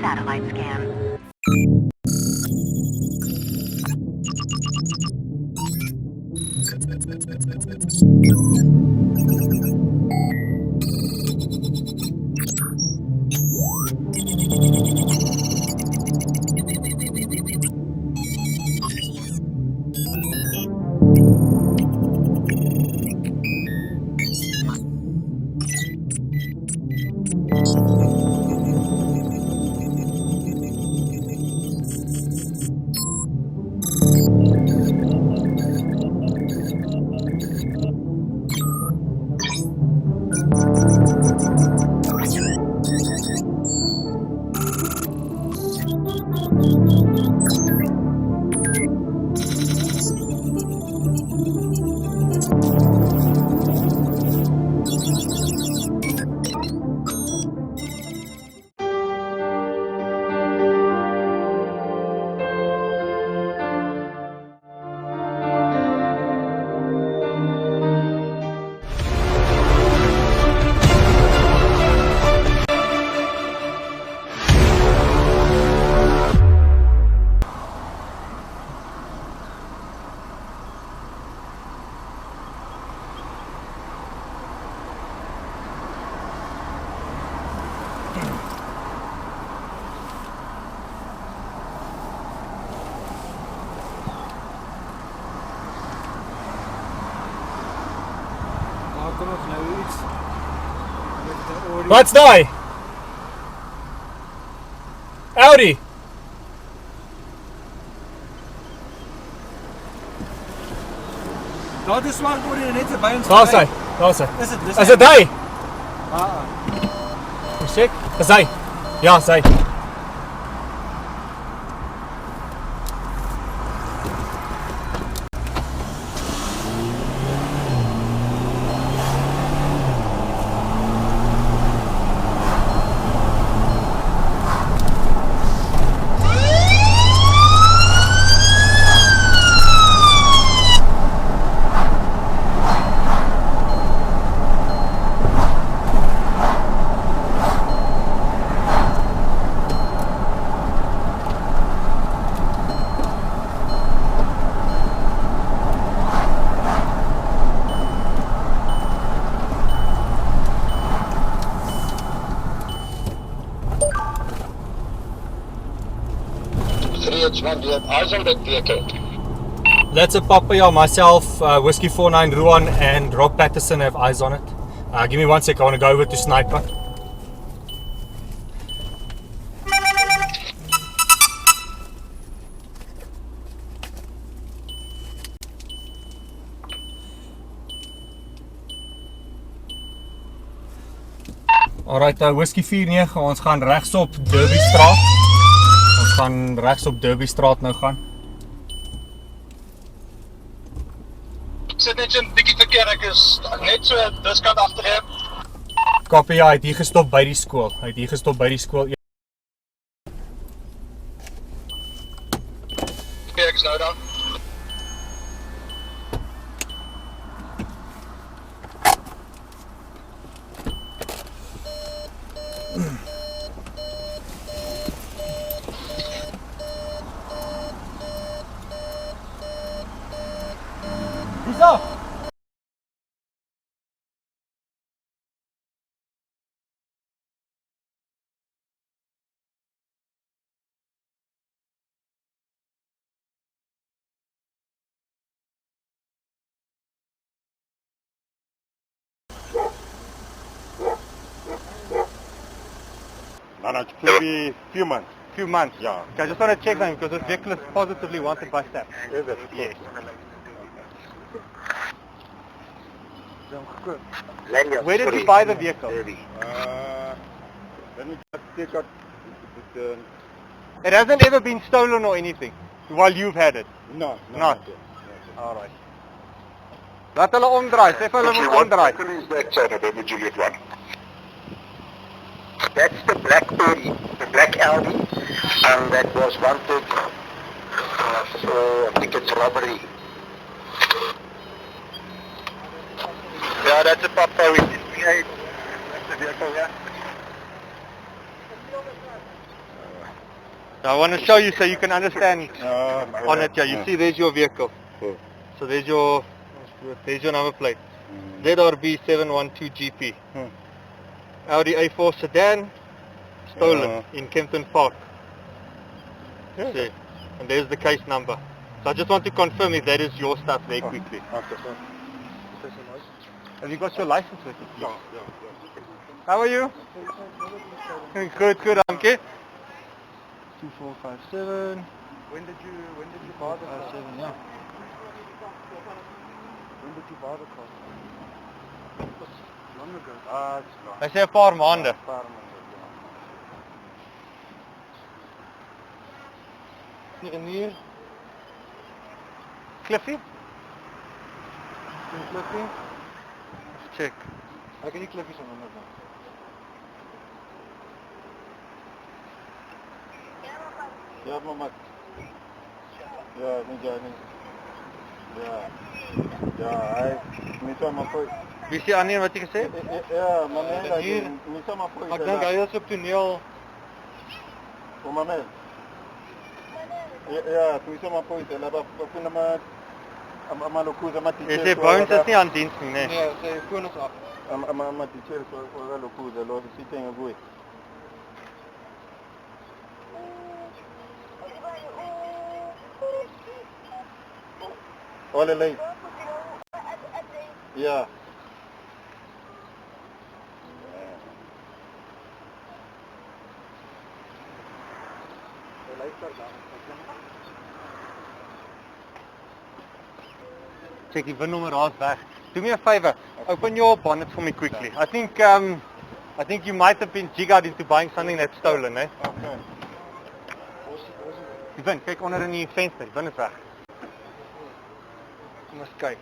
satellite scan. Wat's daai? Audi. Daar is swart oor net by ons. Daar's hy. Daar's hy. Is dit hy? Check. Is hy? Ja, is hy. Eyes on that vehicle. That's a Papaya, myself, Whiskey 49 Ruan and Rob Patterson have eyes on it. Give me 1 sec, I want to go over to SNIPR. Alright, Whiskey 49, ons gaan rechts op Derby Straat. Ons gaan rechts op Derby Straat nou gaan. Ek sit net so 'n bietjie verkeer, ek is net so dis kant agter hem. Copy, ja, hy het hier gestop by die skool. Hy het hier gestop by die skool. Okay, ek is nou daar. Hierso. No, it could be few months. Few months, yeah. Okay, I just want to check them because this vehicle is positively wanted by staff. Is it? Yes. Where did you buy the vehicle? Let me just check out. It hasn't ever been stolen or anything while you've had it? No, Not? Alright. Laat hulle omdraai, sê vir hulle moet omdraai. Is that November Juliet 1? That's the black Audi, the black Audi, that was wanted for, I think it's robbery. Yeah, that's a Papa with this V8. That's the vehicle, yeah. I want to show you so you can understand on it. Yeah, you see there's your vehicle. So there's your number plate. ZRB712GP. Audi A4 sedan, stolen in Kempton Park. See, and there's the case number. So I just want to confirm if that is your stuff very quickly. Okay. Have you got your license with you? Yeah. How are you? Good, Anke. 2457. When did you buy the car? 57, yeah. When did you buy the car? Long ago. It's long. Hy sê 'n paar maande. En hier. Cliffy? Cliffy? Let's check. Ek het nie klippies aan onder dan. Ja, mama. Ja, nie. Ja, hy nie sommer voor. Wie is die ander wat jy gesê het? Ja, maar nee, Hier. nie sommer voor. Ek dink hy is op toneel. Kom maar mee. Ja, nie sommer voor. Hulle het maar amalokuza mati. Jy sê Bones is nie aan diens nie, nee. Nee, sy foon is af. Mati cheri kwa lokuza lo sitenge goeie. Ole lei. Ja. Check die VIN-nummer raas weg. Do me a favor. Open your bonnet for me quickly. I think you might have been jiggered into buying something that's stolen, eh? Okay. Die VIN, kyk onder in die venster. Die VIN is weg. Kom eens kyk.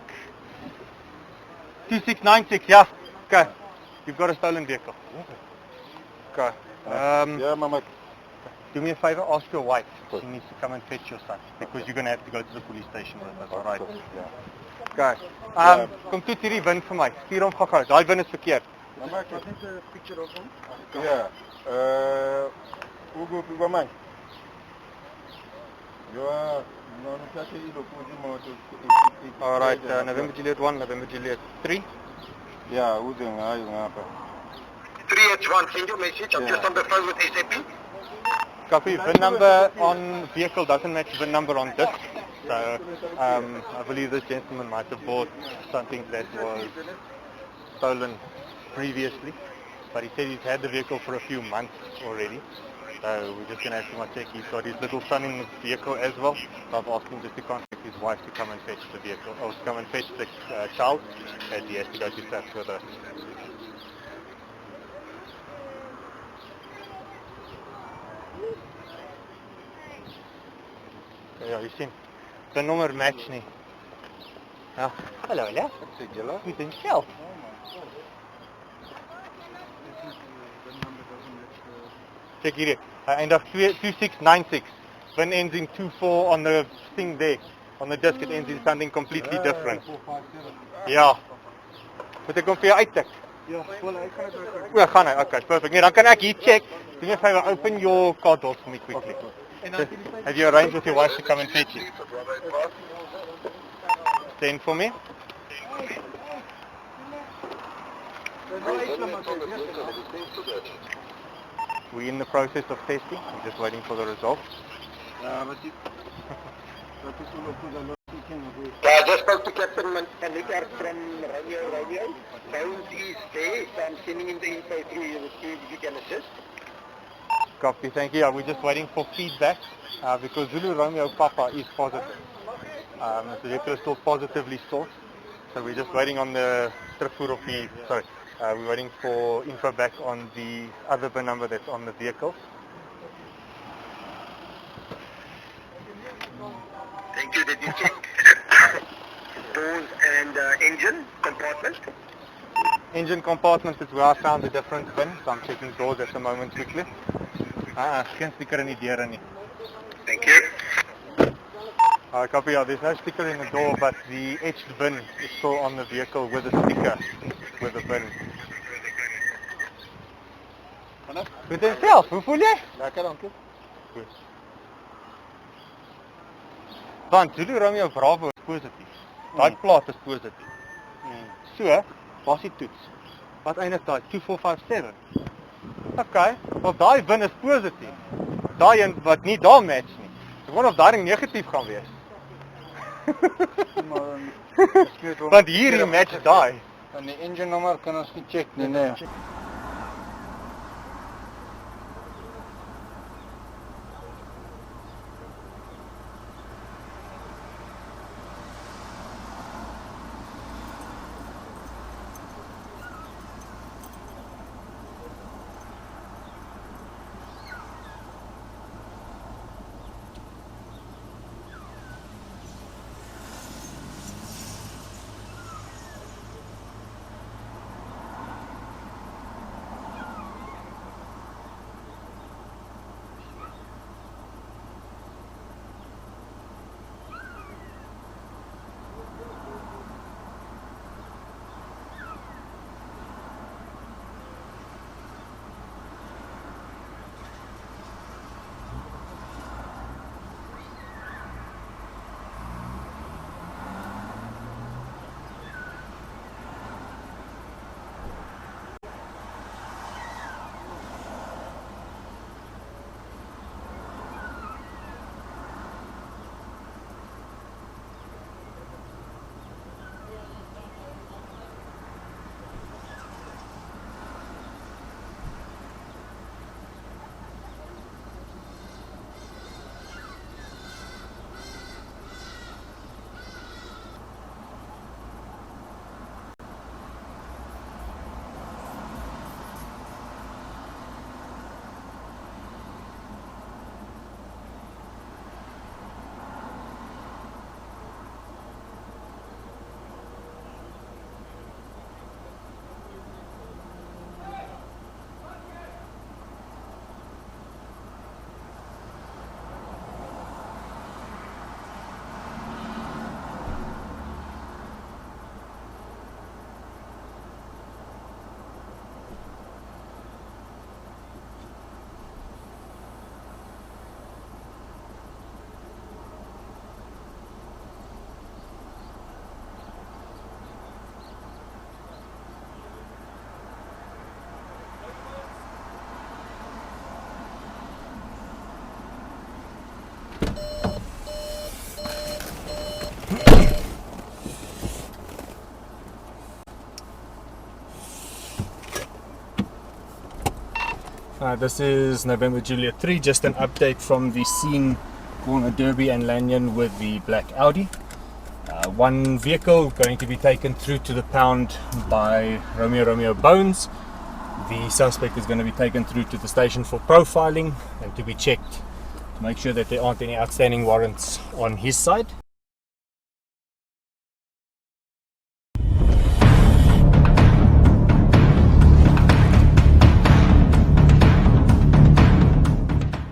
2696, ja. Okay. You've got a stolen vehicle. Okay. Ja, mama. Do me a favor, ask your wife. She needs to come and fetch your son. Because you're going to have to go to the police station with us, alright? Ja. Okay. Kom toe hierdie VIN vir my. Stuur hom gou. Daai VIN is verkeerd. Mama, ek het net 'n picture of hom. Ja. Hoe goed vir my? Ja, nou kyk jy hier op die motor. Alright, November Juliet 1, November Juliet 3. Ja, hoe doen hy ngapa? 3H1, send your message. I'm just on the phone with SAP. Copy. VIN number on vehicle doesn't match VIN number on disc. So, I believe this gentleman might have bought something that was stolen previously. But he said he's had the vehicle for a few months already. So we're just going to have to check. He's got his little son in the vehicle as well. So I've asked him just to contact his wife to come and fetch the vehicle, or to come and fetch the child, as he has to go to SAPS with her. Ja, jy sien. Die nommer match nie. Ja. Hallo, ja. Ek sê julle. Goed en self. Check hier. Hy eindig 2696. VIN ends in 24 on the thing there. On the disc it ends in something completely different. Ja. Moet ek hom vir jou uittik? Ja, wel ek gaan dit ook. O, gaan hy. Okay, perfect. Nee, dan kan ek hier check. Do me a favor, open your car doors for me quickly. Have you arranged with your wife to come and fetch you? Stand for me. We're in the process of testing. I'm just waiting for the results. Ja, wat is lokuza I just spoke to Captain Manikar from Radio. Bones is there, so I'm sending him the info through you if you can assist. Copy, thank you. Yeah, we're just waiting for feedback because Zulu Romeo Papa is positive. The vehicle is still positively sourced. So we're just waiting on the we're waiting for info back on the other VIN number that's on the vehicle. Thank you. Did you check doors and engine compartment? Engine compartment is where I found the different VIN, so I'm checking doors at the moment quickly. Geen sticker in die deure nie. Thank you. Copy, yeah, there's no sticker in the door, but the etched VIN is still on the vehicle with a sticker with the VIN. Goed en self, hoe voel jy? Lekker, dankie. Goed. Want Zulu Romeo Bravo is positief. Daai plaat is positief. So, was die toets? Wat eindig daai? 2457. Okay, of daai win is positief. Daai een wat nie daar match nie. Ek wonder of daai ding negatief gaan wees. Want hierdie match daai. En die engine nommer kan ons nie check nie, nee. This is November Juliet 3, just an update from the scene, corner Derby and Lanyon with the black Audi. One vehicle going to be taken through to the pound by Romeo Bones. The suspect is going to be taken through to the station for profiling and to be checked to make sure that there aren't any outstanding warrants on his side.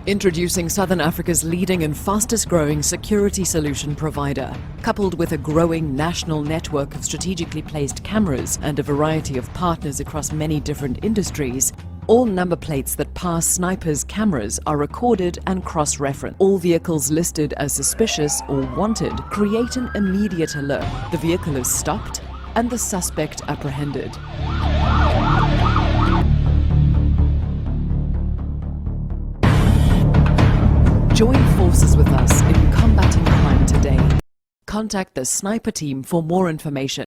Introducing Southern Africa's leading and fastest growing security solution provider. Coupled with a growing national network of strategically placed cameras and a variety of partners across many different industries, all number plates that pass SNIPR's cameras are recorded and cross-referenced. All vehicles listed as suspicious or wanted create an immediate alert. The vehicle is stopped and the suspect apprehended. Join forces with us in combating crime today. Contact the SNIPR team for more information.